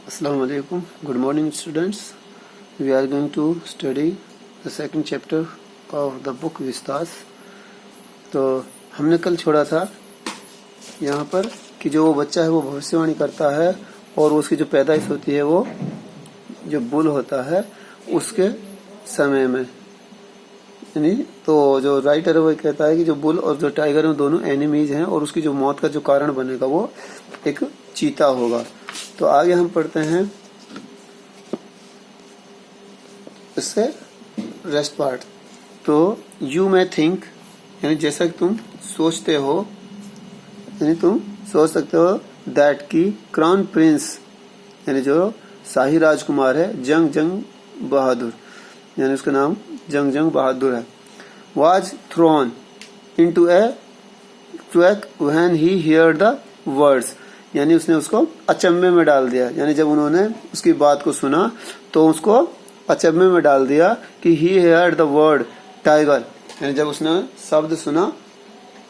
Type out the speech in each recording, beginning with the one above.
Assalamu alaikum. Good morning, students. We are going to study the second chapter of the book Vistas. तो हमने कल छोड़ा था यहाँ पर कि जो वो बच्चा है वो भविष्यवाणी करता है और उसकी जो पैदाइश होती है वो जो बुल होता है उसके समय में, यानी तो जो राइटर है वो कहता है कि जो बुल और जो टाइगर हैं दोनों एनिमीज हैं और उसकी जो मौत का जो कारण बनेगा वो एक चीता होगा। तो आगे हम पढ़ते हैं इससे रेस्ट पार्ट। तो यू मे थिंक यानी जैसा कि तुम सोचते हो, यानी तुम सोच सकते हो दैट की क्राउन प्रिंस यानी जो शाही राजकुमार है जंग जंग बहादुर, यानी उसका नाम जंग जंग बहादुर है, was thrown into A quake when he here the words, यानी उसने उसको अचंभे में डाल दिया। यानी जब उन्होंने उसकी बात को सुना तो उसको अचंभे में डाल दिया कि ही हेयर्ड द वर्ड टाइगर, यानी जब उसने शब्द सुना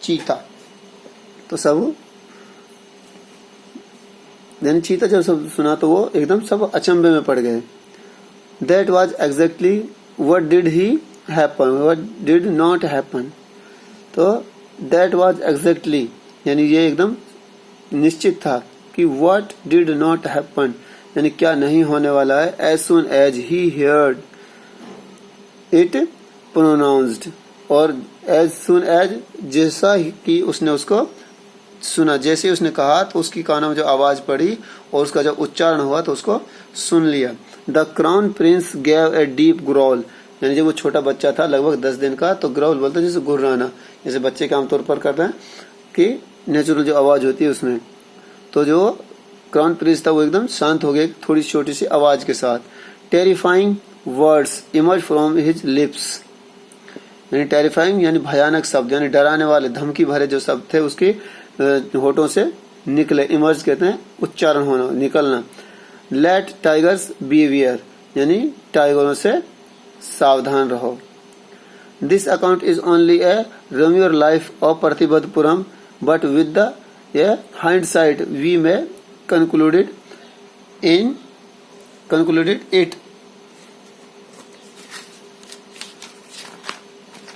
चीता तो सब, यानी चीता जब शब्द सुना तो वो एकदम सब अचंभे में पड़ गए। That was exactly what did he happen, what did not happen. तो दैट वाज एग्जैक्टली यानी ये एकदम निश्चित था कि what did not happen यानी क्या नहीं होने वाला है। as soon as he heard it pronounced, और as soon as जैसा कि उसने उसको सुना, जैसे उसने कहा तो उसकी कानों में जो आवाज पड़ी और उसका जब उच्चारण हुआ तो उसको सुन लिया। The crown Prince gave a deep growl, यानी जब वो छोटा बच्चा था लगभग 10 दिन का तो ग्राउल बोलते हैं जैसे गुर्राना, जैसे बच्चे के आमतौर पर करते हैं कि नेचुरल जो आवाज होती है उसमें। तो जो क्राउन प्रिंस था वो एकदम शांत हो गया थोड़ी छोटी सी आवाज के साथ। Terrifying words emerge from his lips, यानी टेरिफाइंग यानी भयानक शब्द, यानी डराने वाले धमकी भरे जो शब्द थे उसके होठों से निकले। इमर्ज कहते हैं उच्चारण होना, निकलना। लेट टाइगर्स बीवियर यानी टाइगरों से सावधान रहो। This account is only a romeo life of Pratibaddhapuram but with the hindsight we may concluded it,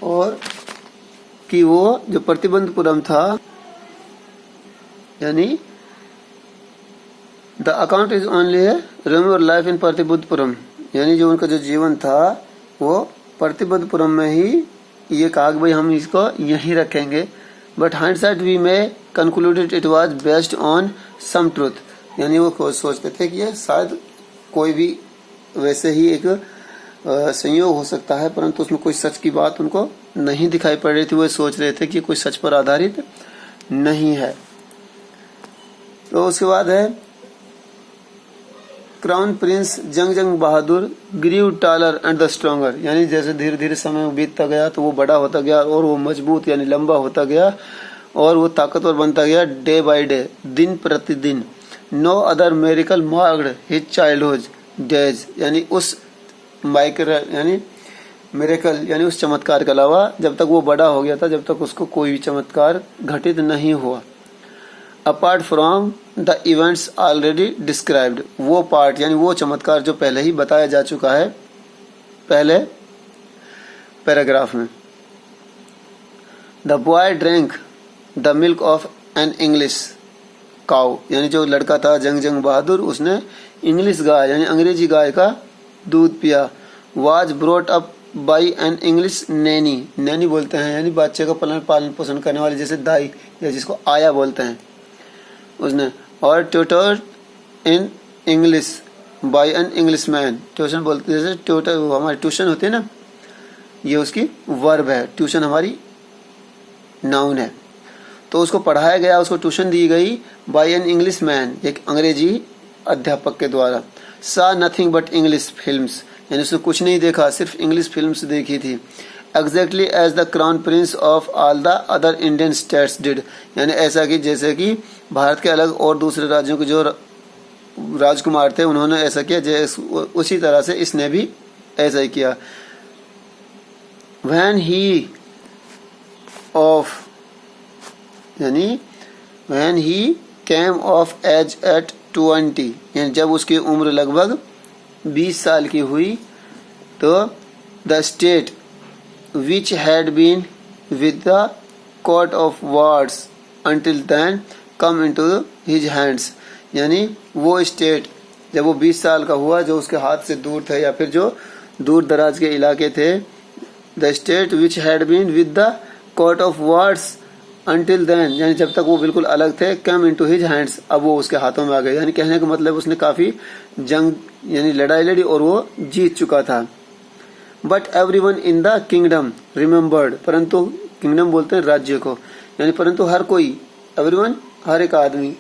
और कि वो जो प्रतिबंधपुरम था यानी the account is only a romeo life in Pratibaddhapuram, यानी जो उनका जो जीवन था वो प्रतिबद्धपुरम में ही ये कहा कि भाई हम इसको यहीं रखेंगे। बट हाइंडसाइट वी में concluded it was based on some truth, यानी वो सोचते थे कि ये शायद कोई भी वैसे ही एक संयोग हो सकता है परंतु उसमें कोई सच की बात उनको नहीं दिखाई पड़ रही थी। वो सोच रहे थे कि कोई सच पर आधारित नहीं है। तो उसके बाद है crown prince Jung Jung Bahadur grew taller and the stronger, यानी जैसे धीरे धीरे समय बीतता गया तो वो बड़ा होता गया और वो मजबूत यानी लंबा होता गया और वो ताकतवर बनता गया डे बाय डे, दिन प्रतिदिन। नो अदर मेरिकल मार्क्ड हिज चाइल्डहुड डेज, यानी उस मेरेकल यानी उस चमत्कार के अलावा जब तक वो बड़ा हो गया था जब तक उसको कोई भी चमत्कार घटित नहीं हुआ। Apart from the events already described, वो पार्ट यानी वो चमत्कार जो पहले ही बताया जा चुका है पहले पैराग्राफ में। The boy drink the milk of an English cow, यानी जो लड़का था जंग जंग बहादुर उसने इंग्लिश गाय यानी अंग्रेजी गाय का दूध पिया। Was brought up by an English Naini, Naini बोलते हैं यानी बच्चे का पालन पोषण करने वाले जैसे दाई या जिसको आया बोलते हैं उसने। और tutor in English by an English man, tuition बोलते हैं जैसे ट्यूटर हमारी ट्यूशन होती है ना, ये उसकी वर्ब है, ट्यूशन हमारी नाउन है। तो उसको पढ़ाया गया, उसको ट्यूशन दी गई बाय एन इंग्लिश मैन, एक अंग्रेजी अध्यापक के द्वारा। सा नथिंग बट इंग्लिश फिल्म्स, यानी उसने कुछ नहीं देखा सिर्फ इंग्लिश फिल्म्स देखी थी। Exactly as the crown prince of all the other Indian states did, यानी ऐसा कि जैसे कि भारत के अलग और दूसरे राज्यों के जो राजकुमार थे उन्होंने ऐसा किया, जैसे उसी तरह से इसने भी ऐसा ही किया। व्हेन ही ऑफ यानी when he came of age at 20, यानी जब उसकी उम्र लगभग 20 साल की हुई, तो the state which had been with the Court of Wards until then come into his hands, यानी वो स्टेट जब वो 20 साल का हुआ जो उसके हाथ से दूर थे, या फिर जो दूर दराज के इलाके थे, the state which had been with the Court of Wards until then, यानी जब तक वो बिल्कुल अलग थे, कम इनटू हिज हैंड्स, अब वो उसके हाथों में आ गए। यानी कहने का मतलब उसने काफी जंग यानी लड़ाई लड़ी और वो जीत चुका था। But everyone in the kingdom remembered, परंतु किंगडम बोलते हैं राज्य को, यानी परंतु हर कोई, एवरीवन हर एक आदमी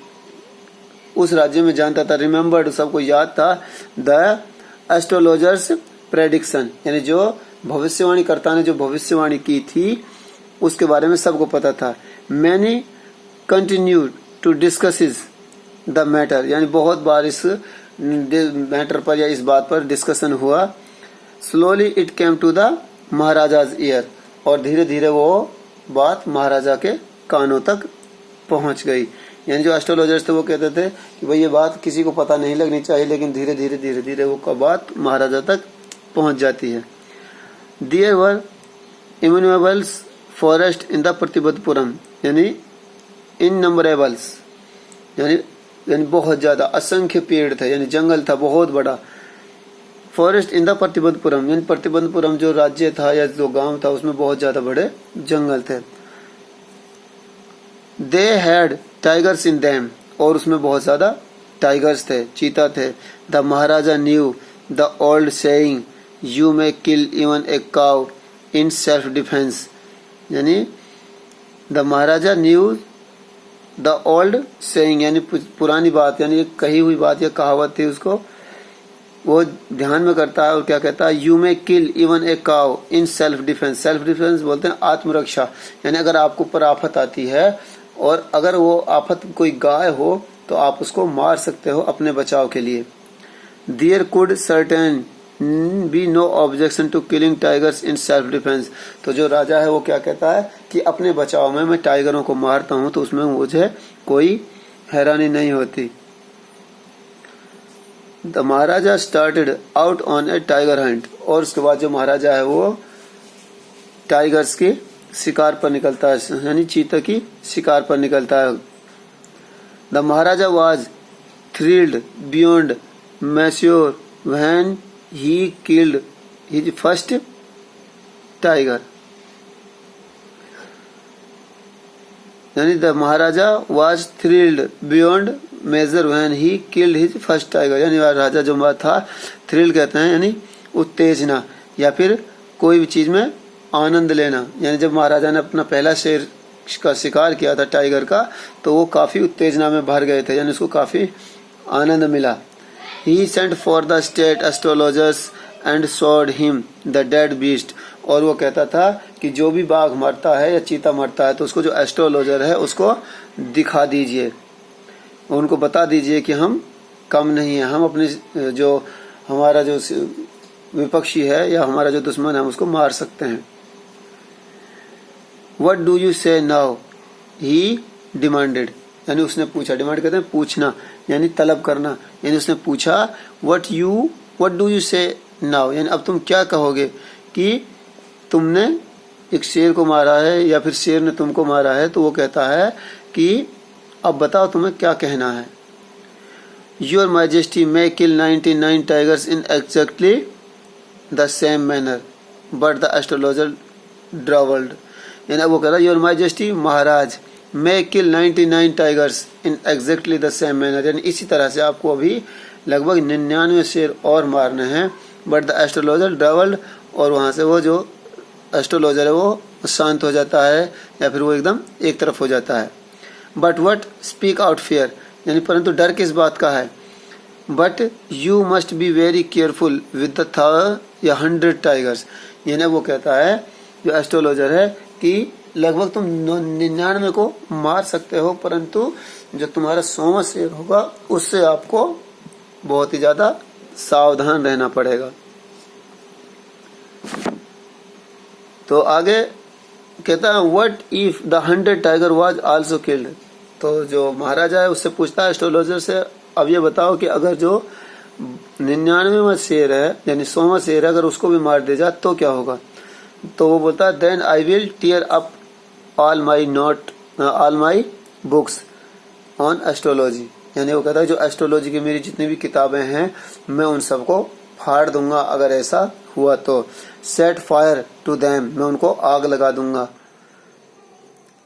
उस राज्य में जानता था, रिमेम्बर्ड सबको याद था, द एस्ट्रोलॉजर्स प्रेडिक्शन, यानी जो भविष्यवाणी कर्ता ने जो भविष्यवाणी की थी उसके बारे में सबको पता था। मैंने continue to discuss the matter, यानी बहुत बार इस मैटर पर या इस बात पर डिस्कशन हुआ। Slowly it came to the maharaja's ear, और धीरे धीरे वो बात महाराजा के कानों तक पहुंच गई। यानी जो एस्ट्रोलॉजर्स थे वो कहते थे कि भाई ये बात किसी को पता नहीं लगनी चाहिए, लेकिन धीरे धीरे वो बात महाराजा तक पहुंच जाती है। There were innumerable forest in the Pratibaddhapuram, यानी इननंबरेबल्स, यानी बहुत ज्यादा असंख्य पेड़ थे, यानी जंगल था बहुत बड़ा। फॉरेस्ट इन द प्रतिबद्धपुरम, यानी प्रतिबद्धपुरम जो राज्य था या जो गांव था उसमें बहुत ज्यादा बड़े जंगल थे। They had tigers in them, और उसमें बहुत ज्यादा टाइगर्स थे, चीता थे। The maharaja knew the old saying you may kill even a cow in self defence, यानी the maharaja knew the old saying, यानी पुरानी बात, यानी एक कही हुई बात या कहावत थी, उसको वो ध्यान में करता है और क्या कहता है, you may kill even a cow in self defence. Self defence बोलते हैं आत्मरक्षा, यानी अगर आपको ऊपर आफत आती है और अगर वो आफत कोई गाय हो तो आप उसको मार सकते हो अपने बचाव के लिए। There could certain be no objection to killing tigers in self defence, तो जो राजा है वो क्या कहता है कि अपने बचाव में मैं टाइगरों को मारता हूं तो उसमें मुझे कोई हैरानी नहीं होती। The Maharaja started out on A tiger Hunt, और उसके बाद जो महाराजा है वो टाइगर्स के शिकार पर निकलता है, यानी चीता की शिकार पर निकलता है। The Maharaja was thrilled beyond mature when he killed his first tiger, यानी the Maharaja was thrilled beyond measure when he killed his first tiger, यानी राजा जो था, थ्रिल कहते हैं यानी उत्तेजना या फिर कोई भी चीज में आनंद लेना, यानी जब महाराजा ने अपना पहला शेर का शिकार किया था टाइगर का, तो वो काफी उत्तेजना में भर गए थे, यानी उसको काफी आनंद मिला। He sent for the state astrologers and showed him the dead beast, और वो कहता था कि जो भी बाघ मरता है या चीता मरता है तो उसको जो एस्ट्रोलॉजर है उसको दिखा दीजिए, उनको बता दीजिए कि हम कम नहीं है, हम अपने जो हमारा जो विपक्षी है या हमारा जो दुश्मन है उसको मार सकते हैं। What do you say now? He demanded, यानी उसने पूछा, डिमांड कहते हैं पूछना यानी तलब करना, यानी उसने पूछा व्हाट डू यू से नाउ, यानी अब तुम क्या कहोगे कि तुमने एक शेर को मारा है या फिर शेर ने तुमको मारा है, तो वो कहता है कि अब बताओ तुम्हें क्या कहना है। Your majesty may kill 99 tigers in exactly the same manner but the astrologer drawled, यानी वो कह रहा है your majesty Maharaj may kill 99 tigers in exactly the same manner, यानी इसी तरह से आपको अभी लगभग 99 शेर और मारने हैं। बट द एस्ट्रोलॉजर ड्रावल्ड, और वहां से वो जो एस्ट्रोलॉजर है वो शांत हो जाता है या फिर वो एकदम एक तरफ हो जाता है। But what speak out fear, यानी परंतु डर किस बात का है। But you must be very careful with the 100 tigers, यानी वो कहता है जो एस्ट्रोलॉजर है कि लगभग तुम 99 को मार सकते हो, परंतु जो तुम्हारा 100वां शेर होगा उससे आपको बहुत ही ज्यादा सावधान रहना पड़ेगा। तो आगे कहता है what if the 100 tiger was also killed, तो जो महाराजा है उससे पूछता है एस्ट्रोलॉजर से अब ये बताओ कि अगर जो 99वां शेर है यानी 100वां शेर है, अगर उसको भी मार दे जा तो क्या होगा? तो वो बोलता है then I will tear up all my books on astrology. यानी वो कहता है जो एस्ट्रोलॉजी की मेरी जितनी भी किताबें हैं मैं उन सबको फाड़ दूंगा अगर ऐसा हुआ तो। सेट फायर टू देम, मैं उनको आग लगा दूंगा।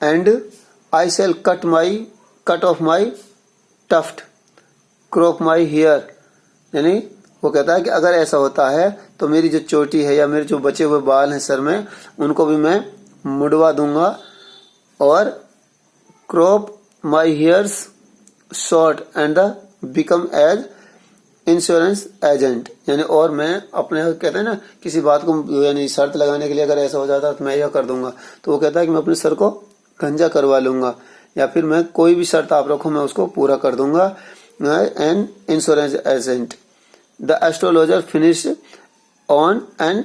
And I shall cut off my tuft crop my hair. यानी वो कहता है कि अगर ऐसा होता है तो मेरी जो चोटी है या मेरे जो बचे हुए बाल हैं सर में उनको भी मैं मुड़वा दूंगा और crop my hairs short and the become as insurance agent. यानी और मैं अपने कहते हैं ना किसी बात को यानी शर्त लगाने के लिए अगर ऐसा हो जाता तो मैं यह कर दूंगा, तो वो कहता है कि मैं अपने सर को गंजा करवा लूंगा या फिर मैं कोई भी शर्त आप रखो मैं उसको पूरा कर दूंगा। An insurance agent. The astrologer finish on an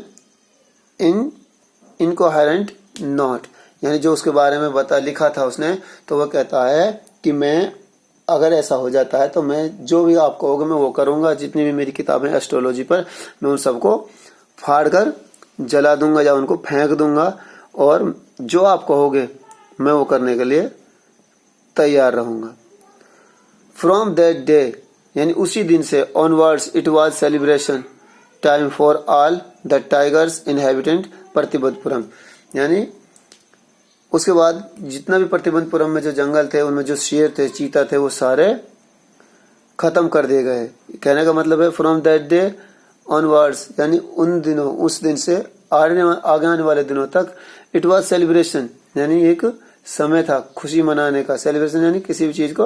incoherent note. यानी जो उसके बारे में लिखा था उसने, तो वह कहता है कि मैं अगर ऐसा हो जाता है तो मैं जो भी आप कहोगे मैं वो करूंगा। जितनी भी मेरी किताबें एस्ट्रोलॉजी पर मैं उन सबको फाड़ कर जला दूंगा या उनको फेंक दूंगा और जो आप कहोगे मैं वो करने के लिए तैयार रहूंगा। फ्रॉम दैट डे यानी उसी दिन से onwards it was celebration time for all the tigers inhabitant Pratibaddhapuram. यानी उसके बाद जितना भी प्रतिबंधपुरम में जो जंगल थे उनमें जो शेर थे चीता थे वो सारे खत्म कर दिए गए। कहने का मतलब है फ्रॉम दैट डे ऑनवर्ड्स यानी उन दिनों उस दिन से आगे आने वाले दिनों तक इट वाज सेलिब्रेशन यानी एक समय था खुशी मनाने का। सेलिब्रेशन यानी किसी भी चीज को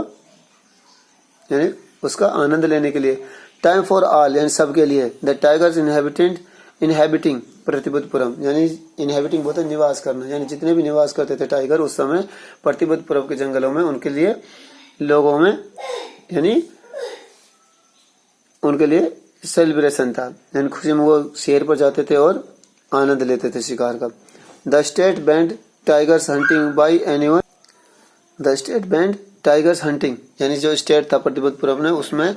यानी उसका आनंद लेने के लिए। टाइम फॉर ऑल यानी सबके लिए। द टाइगर्स इनहेबिटिंग प्रतिबद्धपुरम यानी इनहेबिटिंग बोलते निवास करना, यानी जितने भी निवास करते थे टाइगर उस समय प्रतिबद्धपुरम के जंगलों में उनके लिए लोगों में यानी उनके लिए सेलिब्रेशन था। यानी खुशी में वो शेर पर जाते थे और आनंद लेते थे शिकार का। The state band tigers hunting by anyone. The state band tigers hunting यानी जो स्टेट था प्रतिबद्धपुरम ने उसमें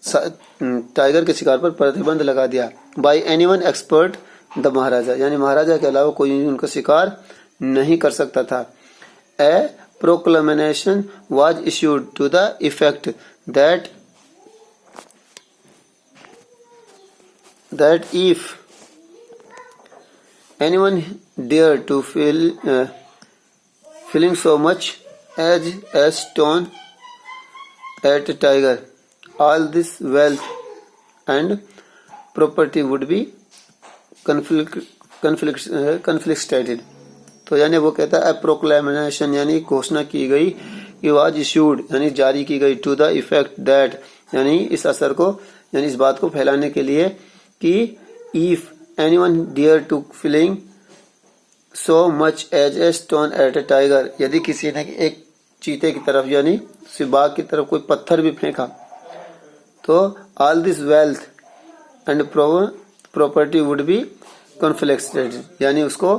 टाइगर के शिकार पर प्रतिबंध लगा दिया। बाई एनीवन एक्सपर्ट द महाराजा यानी महाराजा के अलावा कोई उनका शिकार नहीं कर सकता था। A proclamation was issued to the effect that if anyone dare to feeling so much as a stone at a tiger, all this wealth and property would be confiscated। तो यानी वो कहता है प्रोक्लेमेशन यानी घोषणा की गई कि वाज इश्यूड यानी जारी की गई टू द इफेक्ट दैट यानी इस असर को यानी इस बात को फैलाने के लिए कि if anyone dare to feeling so much as a stone at a tiger यदि किसी ने एक चीते की तरफ यानी बाघ की तरफ कोई पत्थर भी फेंका तो all this wealth and property would be conflicted यानी उसको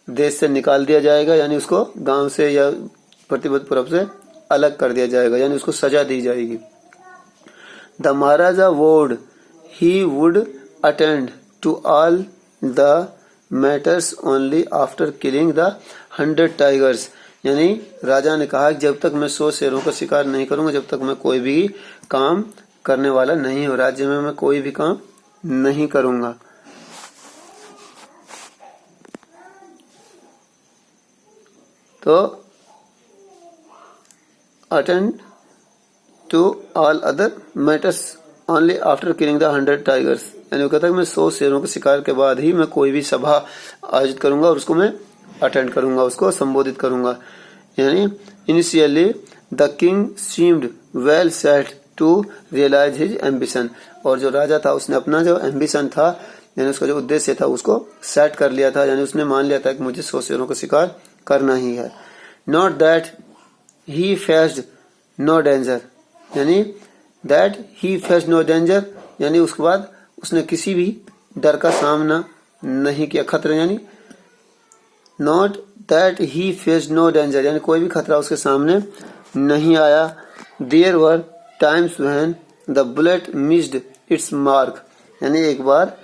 देश से निकाल दिया जाएगा यानी उसको गांव से या प्रतिबद्धपुरम से अलग कर दिया जाएगा यानी उसको सजा दी जाएगी। The maharaja vowed he would attend to all the matters only after killing the 100 tigers यानी राजा ने कहा कि जब तक मैं 100 शेरों का शिकार नहीं करूंगा जब तक मैं कोई भी काम करने वाला नहीं हूं। राज्य में मैं कोई भी काम नहीं करूंगा। तो attend to all other matters only after killing the 100 tigers यानी वो कहता है कि मैं 100 शेरों के शिकार के बाद ही मैं कोई भी सभा आयोजित करूंगा और उसको मैं अटेंड करूंगा उसको संबोधित करूंगा। यानी initially the king seemed well set to realise his ambition और जो राजा था उसने अपना जो एम्बिशन था यानी उसका जो उद्देश्य था उसको सेट कर लिया था यानी उसने मान लिया था कि मुझे 100 शेरों का शिकार करना ही है। Not that he faced no danger यानी that he faced no danger यानी उसके बाद उसने किसी भी डर का सामना नहीं किया खतरे यानी not that he faced no danger यानी कोई भी खतरा उसके सामने नहीं आया। There were times when the bullet missed its mark, यानी एक बार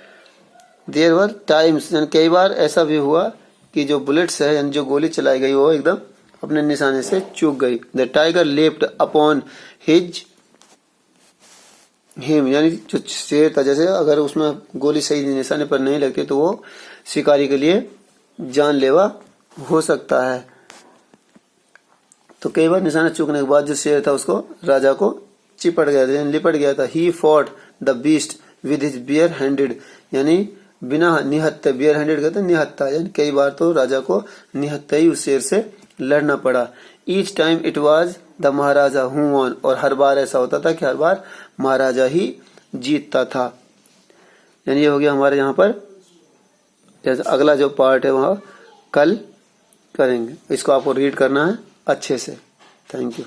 देयर वर टाइम्स, यानी कई बार ऐसा भी हुआ कि जो बुलेट्स है यानी जो गोली चलाई गई वो एकदम अपने निशाने से चूक गई। The tiger leapt upon his him, यानी जो शेर था, जैसे अगर उसमें गोली सही निशाने पर नहीं लगती तो वो शिकारी के लिए जानलेवा हो सकता है। तो कई बार निशाना चूकने के बाद जो शेर था उसको राजा को चिपट गया था, यानी लिपट गया था। He fought the beast with his bare handed, यानी बिना निहत्थे, बियर हैंडेड कहते हैं निहत्था, यानी कई बार तो राजा को निहत्थे ही उस शेर से लड़ना पड़ा। Each time it was the Maharaja who won, और हर बार ऐसा होता था कि हर बार महाराजा ही जीतता था। यानी ये हो गया हमारे यहाँ पर। जैसे अगला जो पार्ट है वह कल करेंगे, इसको आपको रीड करना है अच्छे से। Thank you.